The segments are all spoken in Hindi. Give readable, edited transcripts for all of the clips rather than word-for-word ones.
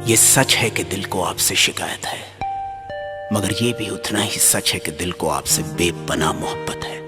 ये सच है कि दिल को आपसे शिकायत है, मगर ये भी उतना ही सच है कि दिल को आपसे बेपनाह मोहब्बत है।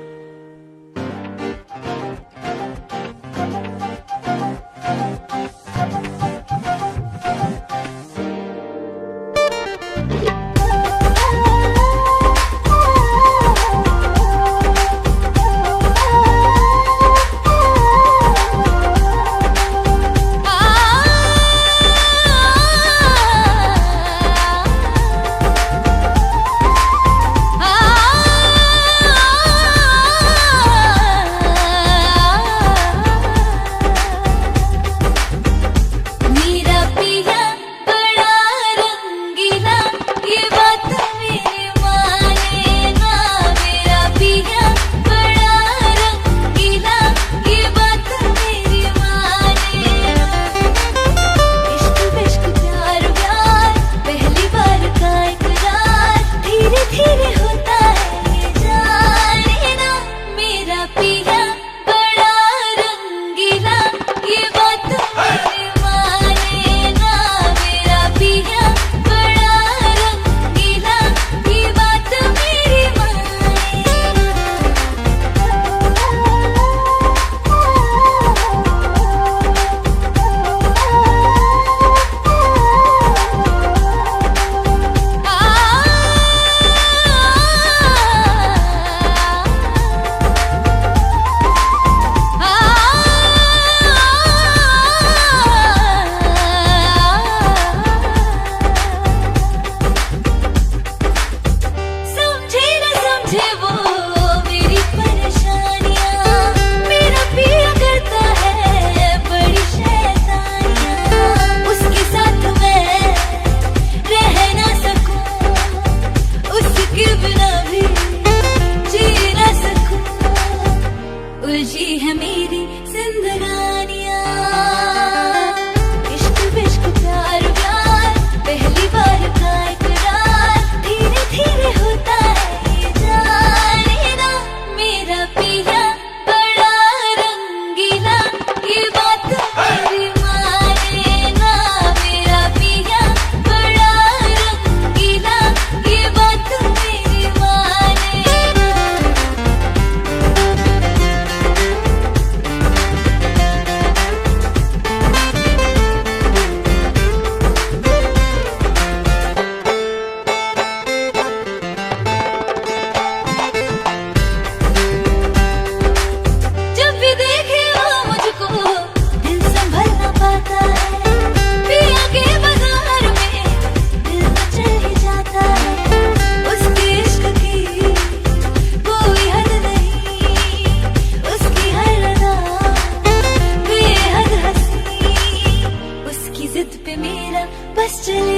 उलझी है मेरी जिंदगानियां, इश्क विश्क प्यार प्यार, पहली बार का इकरार, धीरे धीरे होता है ये जाने ना, मेरा पिया बड़ा रंगीला, ये बात मेरी माने ना, मेरा पिया बड़ा रंगीला, ये बात मेरी माने ना। बस चले